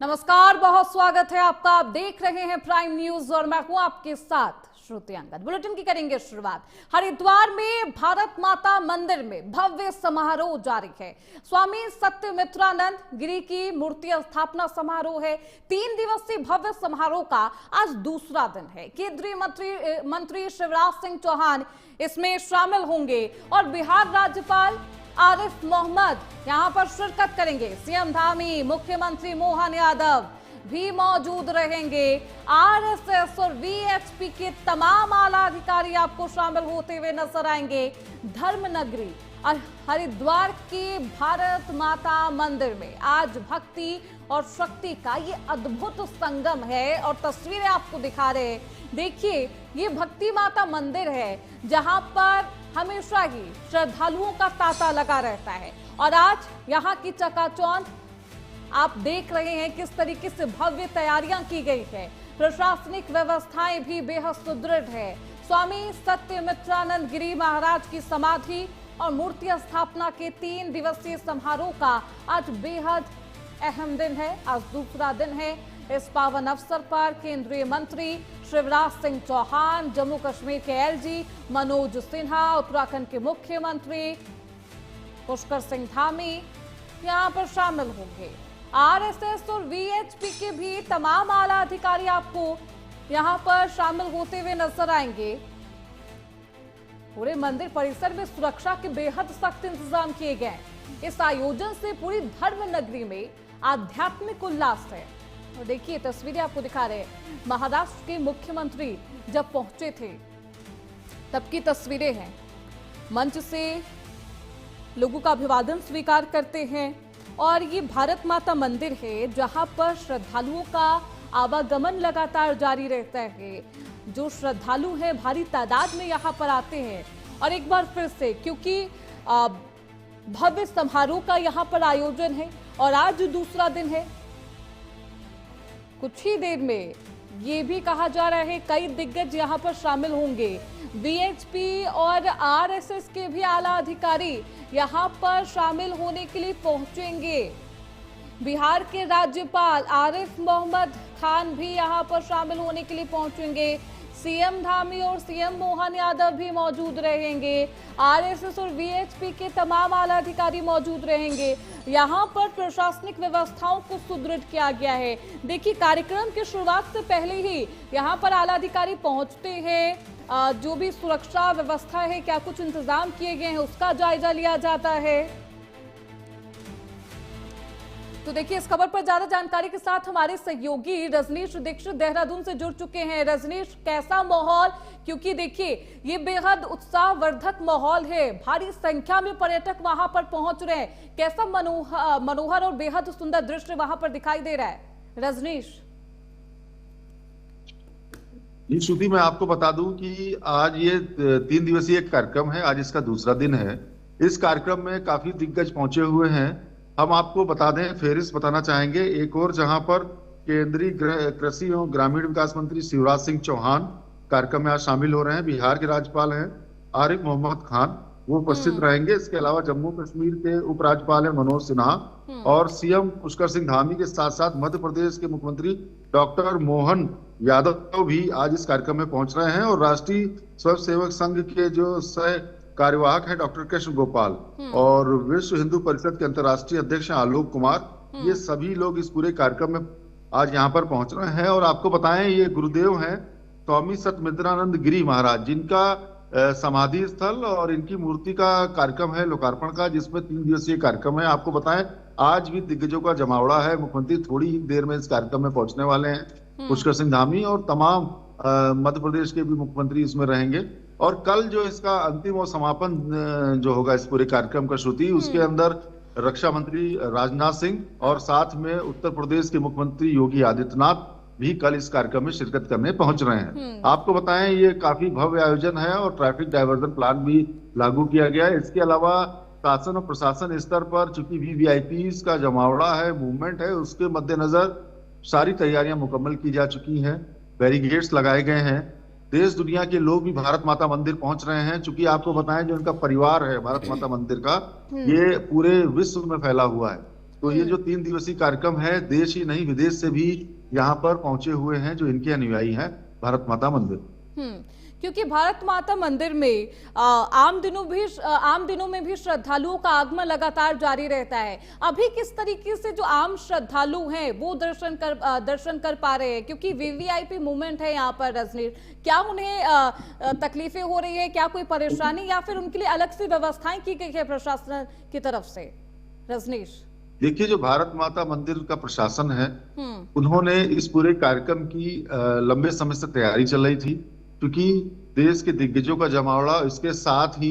नमस्कार, बहुत स्वागत है आपका। आप देख रहे हैं प्राइम न्यूज और मैं हूं आपके साथ श्रुति अंगद। बुलेटिन की करेंगे शुरुआत। हरिद्वार में भारत माता मंदिर में भव्य समारोह जारी है। स्वामी सत्यमित्रानंद गिरी की मूर्ति स्थापना समारोह है। 3 दिवसीय भव्य समारोह का आज दूसरा दिन है। केंद्रीय मंत्री शिवराज सिंह चौहान इसमें शामिल होंगे और बिहार राज्यपाल आरिफ मोहम्मद यहां पर शिरकत करेंगे। सीएम धामी, मुख्यमंत्री मोहन यादव भी मौजूद रहेंगे। आरएसएस और वीएचपी के तमाम आला अधिकारी आपको शामिल होते हुए नजर आएंगे। धर्मनगरी और हरिद्वार के भारत माता मंदिर में आज भक्ति और शक्ति का ये अद्भुत संगम है और तस्वीरें आपको दिखा रहे हैं। देखिए, ये भक्ति माता मंदिर है जहां पर हमेशा ही श्रद्धालुओं का तांता लगा रहता है और आज यहाँ की चकाचौंध आप देख रहे हैं किस तरीके से भव्य तैयारियां की गई है। प्रशासनिक व्यवस्थाएं भी बेहद सुदृढ़ है। स्वामी सत्यमित्रानंद गिरी महाराज की समाधि और मूर्ति स्थापना के 3 दिवसीय समारोह का आज बेहद अहम दिन है। आज दूसरा दिन है। इस पावन अवसर पर केंद्रीय मंत्री शिवराज सिंह चौहान, जम्मू कश्मीर के एलजी मनोज सिन्हा, उत्तराखंड के मुख्यमंत्री पुष्कर सिंह धामी यहां पर शामिल होंगे। आरएसएस और वीएचपी के भी तमाम आला अधिकारी आपको यहां पर शामिल होते हुए नजर आएंगे। पूरे मंदिर परिसर में सुरक्षा के बेहद सख्त इंतजाम किए गए। इस आयोजन से पूरी धर्म नगरी में आध्यात्मिक उल्लास है। और देखिए, तस्वीरें आपको दिखा रहे हैं। महाराष्ट्र के मुख्यमंत्री जब पहुंचे थे तब की तस्वीरें हैं। मंच से लोगों का अभिवादन स्वीकार करते हैं और ये भारत माता मंदिर है जहां पर श्रद्धालुओं का आवागमन लगातार जारी रहता है। जो श्रद्धालु हैं भारी तादाद में यहां पर आते हैं और एक बार फिर से क्योंकि भव्य समारोह का यहां पर आयोजन है और आज दूसरा दिन है। कुछ ही देर में ये भी कहा जा रहा है कई दिग्गज यहां पर शामिल होंगे। वीएचपी और आरएसएस के भी आला अधिकारी यहां पर शामिल होने के लिए पहुंचेंगे। बिहार के राज्यपाल आरिफ मोहम्मद खान भी यहां पर शामिल होने के लिए पहुंचेंगे। सीएम धामी और सीएम मोहन यादव भी मौजूद रहेंगे। आरएसएस और वीएचपी के तमाम आला अधिकारी मौजूद रहेंगे। यहां पर प्रशासनिक व्यवस्थाओं को सुदृढ़ किया गया है। देखिए, कार्यक्रम की शुरुआत से पहले ही यहां पर आला अधिकारी पहुंचते हैं। जो भी सुरक्षा व्यवस्था है, क्या कुछ इंतजाम किए गए हैं, उसका जायजा लिया जाता है। तो देखिए, इस खबर पर ज्यादा जानकारी के साथ हमारे सहयोगी रजनीश दीक्षित देहरादून से जुड़ चुके हैं। रजनीश, कैसा माहौल? क्योंकि देखिए, ये बेहद उत्साहवर्धक माहौल है। भारी संख्या में पर्यटक वहां पर पहुंच रहे हैं। कैसा मनोहर और बेहद सुंदर दृश्य वहां पर दिखाई दे रहा है, रजनीश? जी श्रुति, मैं आपको बता दूं कि आज ये 3 दिवसीय कार्यक्रम है। आज इसका दूसरा दिन है। इस कार्यक्रम में काफी दिग्गज पहुंचे हुए हैं। हम आपको बता दें, फेरिस्त बताना चाहेंगे एक और, जहां पर केंद्रीय कृषि एवं ग्रामीण विकास मंत्री शिवराज सिंह चौहान कार्यक्रम में आज शामिल हो रहे हैं। बिहार के राज्यपाल हैं आरिफ मोहम्मद खान, वो उपस्थित रहेंगे। इसके अलावा जम्मू कश्मीर के उपराज्यपाल हैं मनोज सिन्हा और सीएम पुष्कर सिंह धामी के साथ साथ मध्य प्रदेश के मुख्यमंत्री डॉक्टर मोहन यादव भी आज इस कार्यक्रम में पहुंच रहे हैं। और राष्ट्रीय स्वयंसेवक संघ के जो सह कार्यवाहक है डॉक्टर कृष्ण गोपाल और विश्व हिंदू परिषद के अंतर्राष्ट्रीय अध्यक्ष आलोक कुमार, ये सभी लोग इस पूरे कार्यक्रम में आज यहाँ पर पहुंच रहे हैं। और आपको बताएं, ये गुरुदेव हैं स्वामी सत्यमित्रानंद गिरी महाराज, जिनका समाधि स्थल और इनकी मूर्ति का कार्यक्रम है लोकार्पण का, जिसमें 3 दिवसीय कार्यक्रम है। आपको बताएं, आज भी दिग्गजों का जमावड़ा है। मुख्यमंत्री थोड़ी ही देर में इस कार्यक्रम में पहुंचने वाले हैं। पुष्कर सिंह धामी और तमाम मध्य प्रदेश के भी मुख्यमंत्री इसमें रहेंगे। और कल जो इसका अंतिम और समापन जो होगा इस पूरे कार्यक्रम का श्रुति, उसके अंदर रक्षा मंत्री राजनाथ सिंह और साथ में उत्तर प्रदेश के मुख्यमंत्री योगी आदित्यनाथ भी कल इस कार्यक्रम में शिरकत करने पहुंच रहे हैं। आपको बताएं, ये काफी भव्य आयोजन है और ट्रैफिक डायवर्जन प्लान भी लागू किया गया है। इसके अलावा शासन और प्रशासन स्तर पर चूंकि वीवीआईपी का जमावड़ा है, मूवमेंट है, उसके मद्देनजर सारी तैयारियां मुकम्मल की जा चुकी हैं। बैरिकेड्स लगाए गए हैं। देश दुनिया के लोग भी भारत माता मंदिर पहुंच रहे हैं। चूंकि आपको बताएं, जो इनका परिवार है भारत माता मंदिर का, ये पूरे विश्व में फैला हुआ है। तो ये जो 3 दिवसीय कार्यक्रम है, देश ही नहीं विदेश से भी यहाँ पर पहुंचे हुए हैं जो इनके अनुयायी हैं भारत माता मंदिर। क्योंकि भारत माता मंदिर में आम दिनों में भी श्रद्धालुओं का आगमन लगातार जारी रहता है। अभी किस तरीके से जो आम श्रद्धालु हैं वो दर्शन कर पा रहे हैं, क्योंकि वीवीआईपी मूवमेंट है यहाँ पर रजनीश, क्या उन्हें तकलीफें हो रही है, क्या कोई परेशानी, या फिर उनके लिए अलग से व्यवस्थाएं की गई है प्रशासन की तरफ से? रजनीश, देखिए, जो भारत माता मंदिर का प्रशासन है, उन्होंने इस पूरे कार्यक्रम की लंबे समय से तैयारी चल रही थी, क्योंकि देश के दिग्गजों का जमावड़ा, इसके साथ ही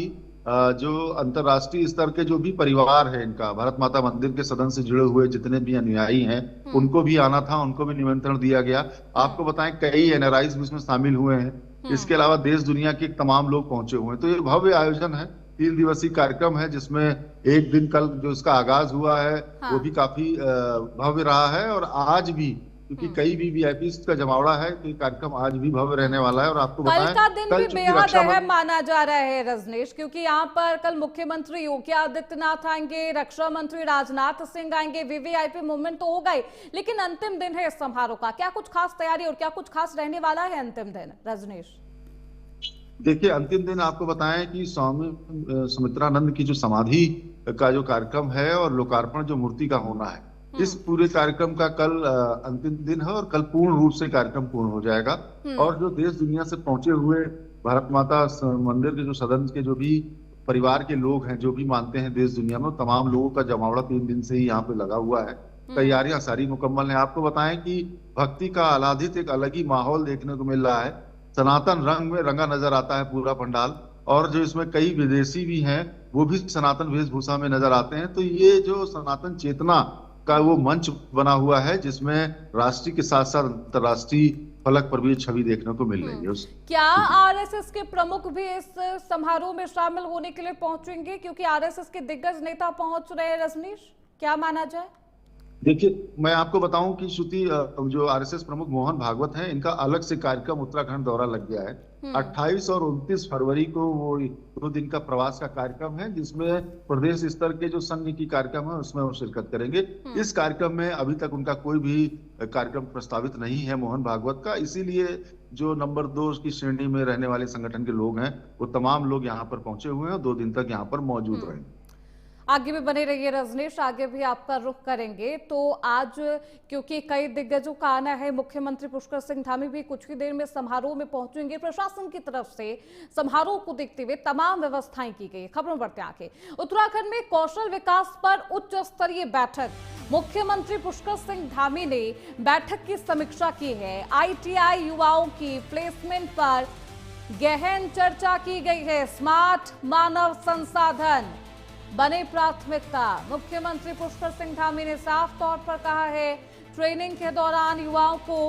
जो अंतर्राष्ट्रीय स्तर के जो भी परिवार है इनका, भारत माता मंदिर के सदन से जुड़े हुए जितने भी अनुयायी हैं, उनको भी आना था, उनको भी निमंत्रण दिया गया। आपको बताएं, कई एनआरआईज भी इसमें शामिल हुए हैं। इसके अलावा देश दुनिया के तमाम लोग पहुंचे हुए हैं। तो ये भव्य आयोजन है, 3 दिवसीय कार्यक्रम है, जिसमें एक दिन कल जो इसका आगाज हुआ है वो भी काफी भव्य रहा है, और आज भी, क्योंकि कई वीवीआईपी का जमावड़ा है, तो कार्यक्रम आज भी भव्य रहने वाला है। और आपको कल बताएं, का दिन भी बेहद अहम माना जा रहा है रजनीश, क्योंकि यहाँ पर कल मुख्यमंत्री योगी आदित्यनाथ आएंगे, रक्षा मंत्री राजनाथ सिंह आएंगे, वीवीआईपी मूवमेंट तो हो गए, लेकिन अंतिम दिन है इस समारोह का। क्या कुछ खास तैयारी और क्या कुछ खास रहने वाला है अंतिम दिन रजनीश? देखिए, अंतिम दिन आपको बताएं कि स्वामी सुमित्रानंद की जो समाधि का जो कार्यक्रम है और लोकार्पण जो मूर्ति का होना है, इस पूरे कार्यक्रम का कल अंतिम दिन है, और कल पूर्ण रूप से कार्यक्रम पूर्ण हो जाएगा। और जो देश दुनिया से पहुंचे हुए भारत माता मंदिर के जो सदन के जो भी परिवार के लोग हैं, जो भी मानते हैं देश दुनिया में, तमाम लोगों का जमावड़ा 3 दिन से ही यहाँ पे लगा हुआ है। तैयारियां सारी मुकम्मल हैं। आपको बताएं कि भक्ति का आह्लादित एक अलग ही माहौल देखने को मिल रहा है। सनातन रंग में रंगा नजर आता है पूरा पंडाल, और जो इसमें कई विदेशी भी हैं वो भी सनातन वेशभूषा में नजर आते हैं। तो ये जो सनातन चेतना का वो मंच बना हुआ है, जिसमें राष्ट्रीय के साथ साथ अंतर्राष्ट्रीय फलक पर भी छवि देखने को मिल रही है। क्या आरएसएस के प्रमुख भी इस समारोह में शामिल होने के लिए पहुंचेंगे, क्योंकि आरएसएस के दिग्गज नेता पहुंच रहे हैं रजनीश, क्या माना जाए? देखिए, मैं आपको बताऊं कि श्रुति, जो आरएसएस प्रमुख मोहन भागवत हैं, इनका अलग से कार्यक्रम उत्तराखंड दौरा लग गया है। 28 और 29 फरवरी को वो 2 दिन का प्रवास का कार्यक्रम है, जिसमें प्रदेश स्तर के जो संघ की कार्यक्रम है उसमें वो शिरकत करेंगे। इस कार्यक्रम में अभी तक उनका कोई भी कार्यक्रम प्रस्तावित नहीं है मोहन भागवत का, इसीलिए जो नंबर 2 की श्रेणी में रहने वाले संगठन के लोग हैं वो तमाम लोग यहाँ पर पहुंचे हुए हैं, 2 दिन तक यहाँ पर मौजूद रहेंगे। आगे भी बने रहिए रजनीश, आगे भी आपका रुख करेंगे। तो आज क्योंकि कई दिग्गजों का आना है, मुख्यमंत्री पुष्कर सिंह धामी भी कुछ ही देर में समारोह में पहुंचेंगे। प्रशासन की तरफ से समारोह को देखते हुए तमाम व्यवस्थाएं की गई। खबरों बढ़ते आगे, उत्तराखंड में कौशल विकास पर उच्च स्तरीय बैठक, मुख्यमंत्री पुष्कर सिंह धामी ने बैठक की समीक्षा की है। ITI युवाओं की प्लेसमेंट पर गहन चर्चा की गई है। स्मार्ट मानव संसाधन बने प्राथमिकता। मुख्यमंत्री पुष्कर सिंह धामी ने साफ तौर पर कहा है, ट्रेनिंग के दौरान युवाओं को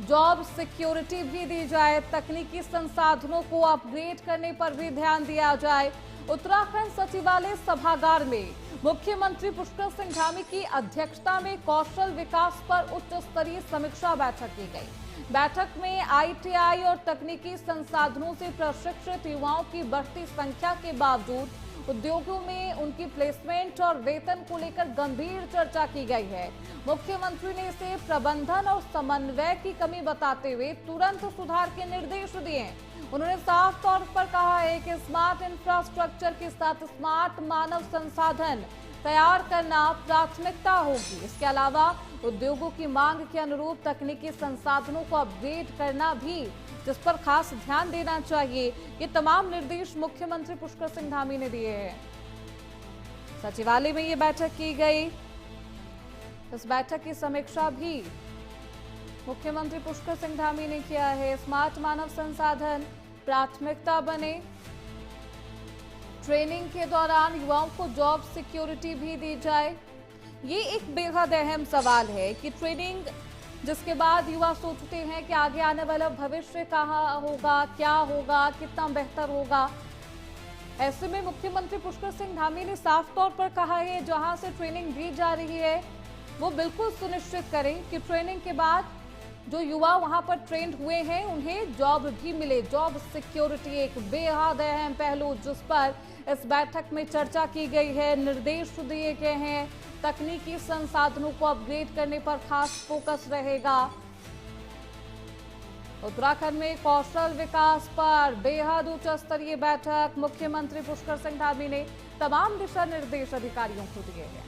जॉब सिक्योरिटी भी दी जाए, तकनीकी संसाधनों को अपग्रेड करने पर भी ध्यान दिया जाए। उत्तराखंड सचिवालय सभागार में मुख्यमंत्री पुष्कर सिंह धामी की अध्यक्षता में कौशल विकास पर उच्च स्तरीय समीक्षा बैठक की गई। बैठक में ITI और तकनीकी संसाधनों से प्रशिक्षित युवाओं की बढ़ती संख्या के बावजूद उद्योगों में उनकी प्लेसमेंट और वेतन को लेकर गंभीर चर्चा की गई है। मुख्यमंत्री ने इसे प्रबंधन और समन्वय की कमी बताते हुए तुरंत सुधार के निर्देश दिए। उन्होंने साफ तौर पर कहा है कि स्मार्ट इंफ्रास्ट्रक्चर के साथ स्मार्ट मानव संसाधन तैयार करना प्राथमिकता होगी। इसके अलावा उद्योगों की मांग के अनुरूप तकनीकी संसाधनों को अपग्रेड करना भी, जिस पर खास ध्यान देना चाहिए। ये तमाम निर्देश मुख्यमंत्री पुष्कर सिंह धामी ने दिए हैं। सचिवालय में ये बैठक की गई। इस बैठक की समीक्षा भी मुख्यमंत्री पुष्कर सिंह धामी ने किया है। स्मार्ट मानव संसाधन प्राथमिकता बने, ट्रेनिंग के दौरान युवाओं को जॉब सिक्योरिटी भी दी जाए। ये एक बेहद अहम सवाल है कि ट्रेनिंग जिसके बाद युवा सोचते हैं कि आगे आने वाला भविष्य कहाँ होगा, क्या होगा, कितना बेहतर होगा। ऐसे में मुख्यमंत्री पुष्कर सिंह धामी ने साफ तौर पर कहा है, जहां से ट्रेनिंग दी जा रही है वो बिल्कुल सुनिश्चित करें कि ट्रेनिंग के बाद जो युवा वहां पर ट्रेंड हुए हैं उन्हें जॉब भी मिले। जॉब सिक्योरिटी एक बेहद अहम पहलू जिस पर इस बैठक में चर्चा की गई है। निर्देश दिए गए हैं, तकनीकी संसाधनों को अपग्रेड करने पर खास फोकस रहेगा। उत्तराखंड में कौशल विकास पर बेहद उच्च स्तरीय बैठक। मुख्यमंत्री पुष्कर सिंह धामी ने तमाम दिशा निर्देश अधिकारियों को दिए हैं।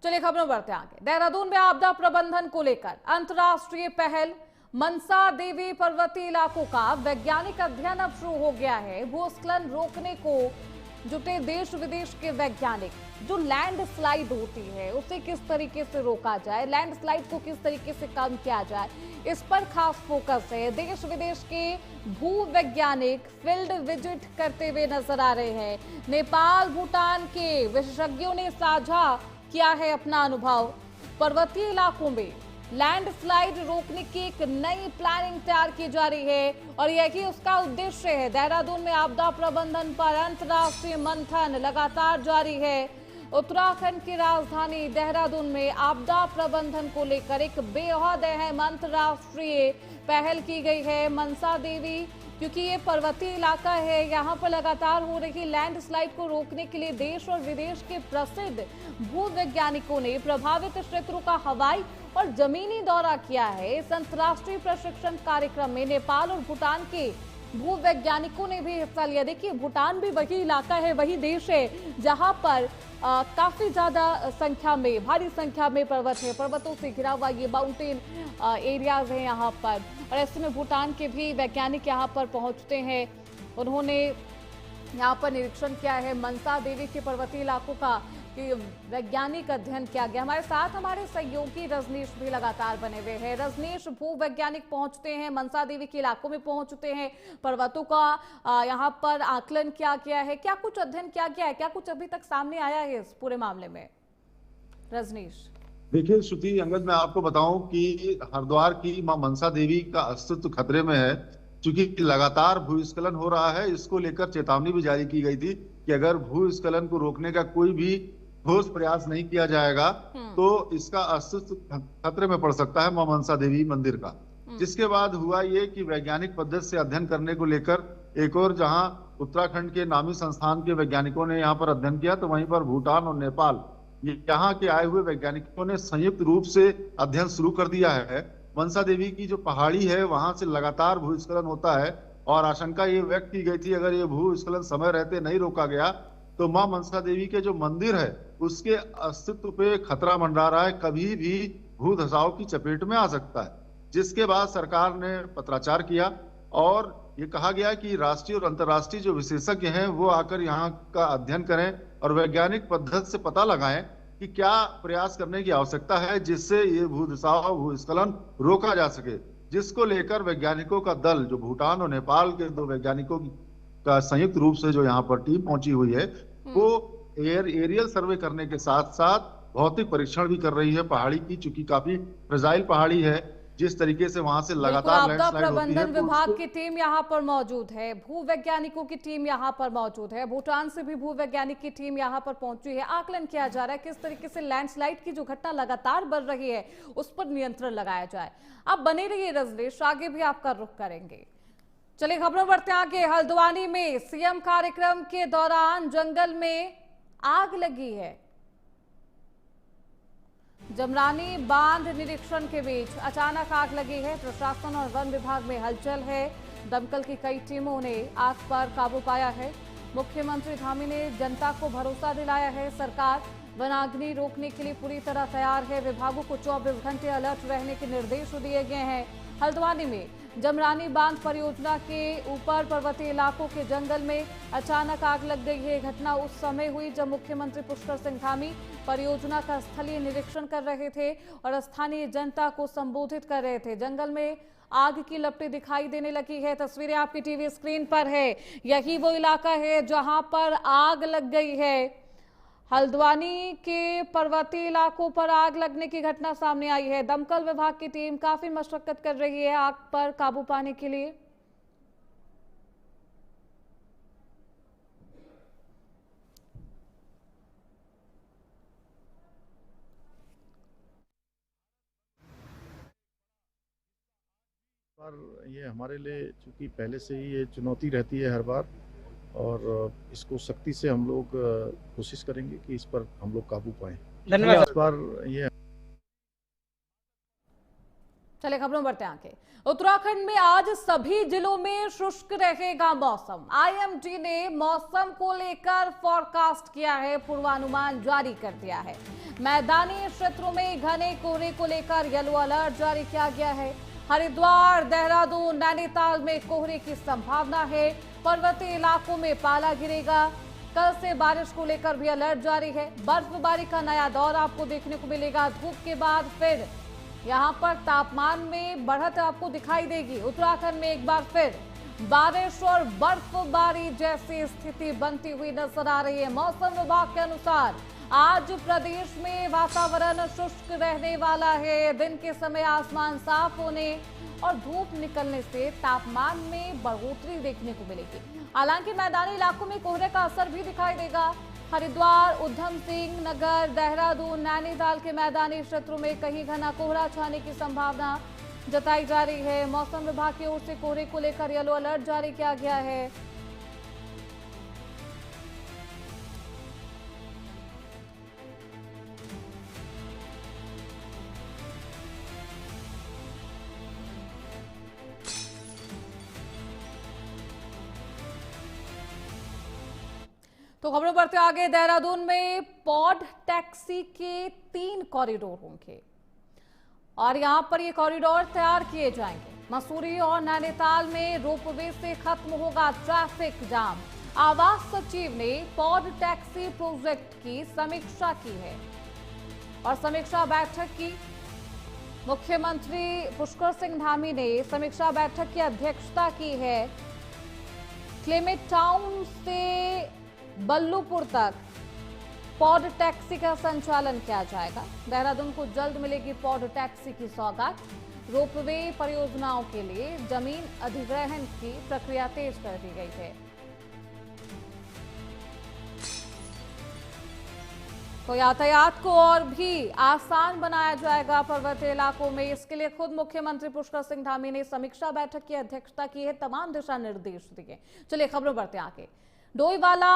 चलिए खबरों बढ़ते आगे। देहरादून में आपदा प्रबंधन को लेकर अंतर्राष्ट्रीय पहल। मनसा देवी पर्वतीय इलाकों का वैज्ञानिक अध्ययन अब शुरू हो गया है। भूस्खलन रोकने को जुटे देश विदेश के वैज्ञानिक। जो लैंडस्लाइड होती है उसे किस तरीके से रोका जाए, लैंडस्लाइड को किस तरीके से कम किया जाए, इस पर खास फोकस है। देश विदेश के भू वैज्ञानिक फील्ड विजिट करते हुए नजर आ रहे हैं। नेपाल भूटान के विशेषज्ञों ने साझा किया है अपना अनुभव। पर्वतीय इलाकों में लैंडस्लाइड रोकने की एक नई प्लानिंग तैयार की जा रही है और यही उसका उद्देश्य है। देहरादून में आपदा प्रबंधन पर अंतर्राष्ट्रीय मंथन लगातार जारी है। उत्तराखंड की राजधानी देहरादून में आपदा प्रबंधन को लेकर एक बेहद अहम अंतर्राष्ट्रीय पहल की गई है। मनसा देवी, क्योंकि ये पर्वतीय इलाका है, यहाँ पर लगातार हो रही लैंडस्लाइड को रोकने के लिए देश और विदेश के प्रसिद्ध भू वैज्ञानिकों ने प्रभावित क्षेत्रों का हवाई और जमीनी दौरा किया है। इस अंतर्राष्ट्रीय प्रशिक्षण कार्यक्रम में नेपाल और भूटान के भू वैज्ञानिकों ने भी हिस्सा लिया। देखिए, भूटान भी वही इलाका है, वही देश है जहां पर काफी ज्यादा संख्या में, भारी संख्या में पर्वत है, पर्वतों से घिरा हुआ ये माउंटेन एरियाज हैं यहाँ पर। और ऐसे में भूटान के भी वैज्ञानिक यहाँ पर पहुंचते हैं। उन्होंने यहाँ पर निरीक्षण किया है मनसा देवी के पर्वतीय इलाकों का कि वैज्ञानिक अध्ययन किया गया। हमारे साथ हमारे सहयोगी रजनीश भी लगातार बने हुए हैं। रजनीश, भू वैज्ञानिक पहुंचते हैं, मनसा देवी के इलाकों में पहुंचते हैं, पर्वतों का यहाँ पर आकलन किया गया है, क्या कुछ अध्ययन किया गया है, क्या कुछ अभी तक सामने आया है इस पूरे मामले में? रजनीश, देखिए श्रुति, अंगद, मैं आपको बताऊं कि हरिद्वार की मां मनसा देवी का अस्तित्व खतरे में है। क्योंकि लगातार भूस्खलन हो रहा है, इसको लेकर चेतावनी भी जारी की गई थी कि अगर भूस्खलन को रोकने का कोई भी ठोस प्रयास नहीं किया जाएगा तो इसका अस्तित्व खतरे में पड़ सकता है मां मनसा देवी मंदिर का। जिसके बाद हुआ ये कि वैज्ञानिक पद्धति से अध्ययन करने को लेकर एक और जहां उत्तराखंड के नामी संस्थान के वैज्ञानिकों ने यहाँ पर अध्ययन किया, तो वहीं पर भूटान और नेपाल यहाँ के आए हुए वैज्ञानिकों ने संयुक्त रूप से अध्ययन शुरू कर दिया है। मनसा देवी की जो पहाड़ी है वहां से लगातार भूस्खलन होता है और आशंका ये व्यक्त की गई थी अगर ये भूस्खलन समय रहते नहीं रोका गया तो मां मनसा देवी के जो मंदिर है उसके अस्तित्व पे खतरा मंडरा रहा है, कभी भी भू धसाव की चपेट में आ सकता है। जिसके बाद सरकार ने पत्राचार किया और ये कहा गया कि राष्ट्रीय और अंतर्राष्ट्रीय जो विशेषज्ञ हैं वो आकर यहाँ का अध्ययन करें और वैज्ञानिक पद्धति से पता लगाएं कि क्या प्रयास करने की आवश्यकता है जिससे ये भूधसाव भूस्खलन रोका जा सके। जिसको लेकर वैज्ञानिकों का दल, जो भूटान और नेपाल के दो वैज्ञानिकों का संयुक्त रूप से जो यहाँ पर टीम पहुंची हुई है, वो एरियल सर्वे करने के साथ साथ भौतिक परीक्षण भी कर रही है पहाड़ी की, चूंकि काफी फ्रेजाइल पहाड़ी है। जिस तरीके से वहां से लगातार आपदा प्रबंधन विभाग की टीम यहाँ पर मौजूद है, भू वैज्ञानिकों की टीम यहाँ पर मौजूद है, भूटान से भी भू वैज्ञानिक की टीम यहाँ पर पहुंची है। आकलन किया जा रहा है किस तरीके से लैंडस्लाइड की जो घटना लगातार बढ़ रही है उस पर नियंत्रण लगाया जाए। आप बने रहिए रजनीश, आगे भी आपका रुख करेंगे। चलिए खबरों बढ़ते आगे। हल्द्वानी में सीएम कार्यक्रम के दौरान जंगल में आग लगी है। जमरानी बांध निरीक्षण के बीच अचानक आग लगी है। प्रशासन और वन विभाग में हलचल है। दमकल की कई टीमों ने आग पर काबू पाया है। मुख्यमंत्री धामी ने जनता को भरोसा दिलाया है। सरकार वनाग्नि रोकने के लिए पूरी तरह तैयार है। विभागों को 24 घंटे अलर्ट रहने के निर्देश दिए गए हैं। हल्द्वानी में जमरानी बांध परियोजना के ऊपर पर्वतीय इलाकों के जंगल में अचानक आग लग गई है। घटना उस समय हुई जब मुख्यमंत्री पुष्कर सिंह धामी परियोजना का स्थलीय निरीक्षण कर रहे थे और स्थानीय जनता को संबोधित कर रहे थे। जंगल में आग की लपटें दिखाई देने लगी है। तस्वीरें आपकी टीवी स्क्रीन पर है। यही वो इलाका है जहां पर आग लग गई है। हल्द्वानी के पर्वतीय इलाकों पर आग लगने की घटना सामने आई है। दमकल विभाग की टीम काफी मशक्कत कर रही है आग पर काबू पाने के लिए। और ये हमारे लिए चूंकि पहले से ही ये चुनौती रहती है हर बार, और इसको सख्ती से हम लोग कोशिश करेंगे कि इस पर हम लोग काबू पाएं। धन्यवाद। इस बार ये चले खबरों बढ़ते हैं आगे। उत्तराखंड में आज सभी जिलों में शुष्क रहेगा मौसम। आईएमडी ने मौसम को लेकर फोरकास्ट किया है, पूर्वानुमान जारी कर दिया है। मैदानी क्षेत्रों में घने कोहरे को लेकर येलो अलर्ट जारी किया गया है। हरिद्वार, देहरादून, नैनीताल में कोहरे की संभावना है। पर्वतीय इलाकों में पाला गिरेगा। कल से बारिश को लेकर भी अलर्ट जारी है। बर्फबारी का नया दौर आपको देखने को मिलेगा। धूप के बाद फिर यहां पर तापमान में बढ़त आपको दिखाई देगी। उत्तराखंड में एक बार फिर बारिश और बर्फबारी जैसी स्थिति बनती हुई नजर आ रही है। मौसम विभाग के अनुसार आज प्रदेश में वातावरण शुष्क रहने वाला है। दिन के समय आसमान साफ होने और धूप निकलने से तापमान में बढ़ोतरी देखने को मिलेगी। हालांकि मैदानी इलाकों में कोहरे का असर भी दिखाई देगा। हरिद्वार, उधम सिंह नगर, देहरादून, नैनीताल के मैदानी क्षेत्रों में कहीं घना कोहरा छाने की संभावना जताई जा रही है। मौसम विभाग की ओर से कोहरे को लेकर येलो अलर्ट जारी किया गया है। तो खबरों बढ़ते आगे। देहरादून में पॉड टैक्सी के 3 कॉरिडोर होंगे और यहां पर ये कॉरिडोर तैयार किए जाएंगे। मसूरी और नैनीताल में रोपवे से खत्म होगा ट्रैफिक जाम। आवास सचिव ने पॉड टैक्सी प्रोजेक्ट की समीक्षा की है और समीक्षा बैठक की मुख्यमंत्री पुष्कर सिंह धामी ने समीक्षा बैठक की अध्यक्षता की है। क्लेमेट टाउन से बल्लूपुर तक पॉड टैक्सी का संचालन किया जाएगा। देहरादून को जल्द मिलेगी पॉड टैक्सी की सौगात। रोपवे परियोजनाओं के लिए जमीन अधिग्रहण की प्रक्रिया तेज कर दी गई है। तो यातायात को और भी आसान बनाया जाएगा पर्वतीय इलाकों में। इसके लिए खुद मुख्यमंत्री पुष्कर सिंह धामी ने समीक्षा बैठक की अध्यक्षता की है, तमाम दिशा निर्देश दिए। चलिए खबरों बढ़ते आगे। डोईवाला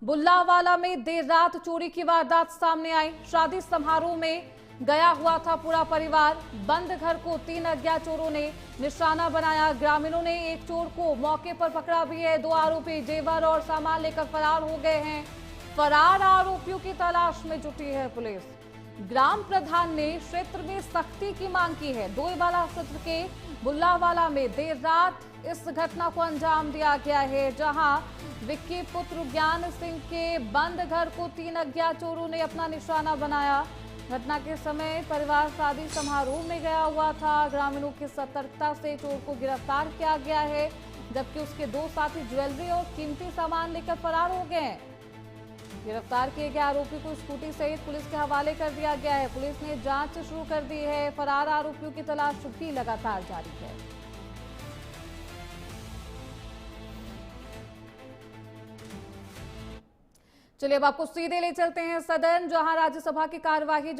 बुल्लावाला में देर रात चोरी की वारदात सामने आई। शादी समारोह में गया हुआ था पूरा परिवार। बंद घर को 3 अज्ञात चोरों ने निशाना बनाया। ग्रामीणों ने एक चोर को मौके पर पकड़ा भी है। 2 आरोपी जेवर और सामान लेकर फरार हो गए हैं। फरार आरोपियों की तलाश में जुटी है पुलिस। ग्राम प्रधान ने क्षेत्र में सख्ती की मांग की है। डोईवाला क्षेत्र के बुल्लावाला में देर रात इस घटना को अंजाम दिया गया है, जहां विक्की पुत्र ज्ञान सिंह के बंद घर को 3 अज्ञात चोरों ने अपना निशाना बनाया। घटना के समय परिवार शादी समारोह में गया हुआ था। ग्रामीणों की सतर्कता से चोर को गिरफ्तार किया गया है, जबकि उसके 2 साथी ज्वेलरी और कीमती सामान लेकर फरार हो गए हैं। गिरफ्तार किए गए आरोपी को स्कूटी सहित पुलिस के हवाले कर दिया गया है। पुलिस ने जांच शुरू कर दी है। फरार आरोपियों की तलाश भी लगातार जारी है। चलिए अब आपको सीधे ले चलते हैं सदन, जहां राज्यसभा की कार्यवाही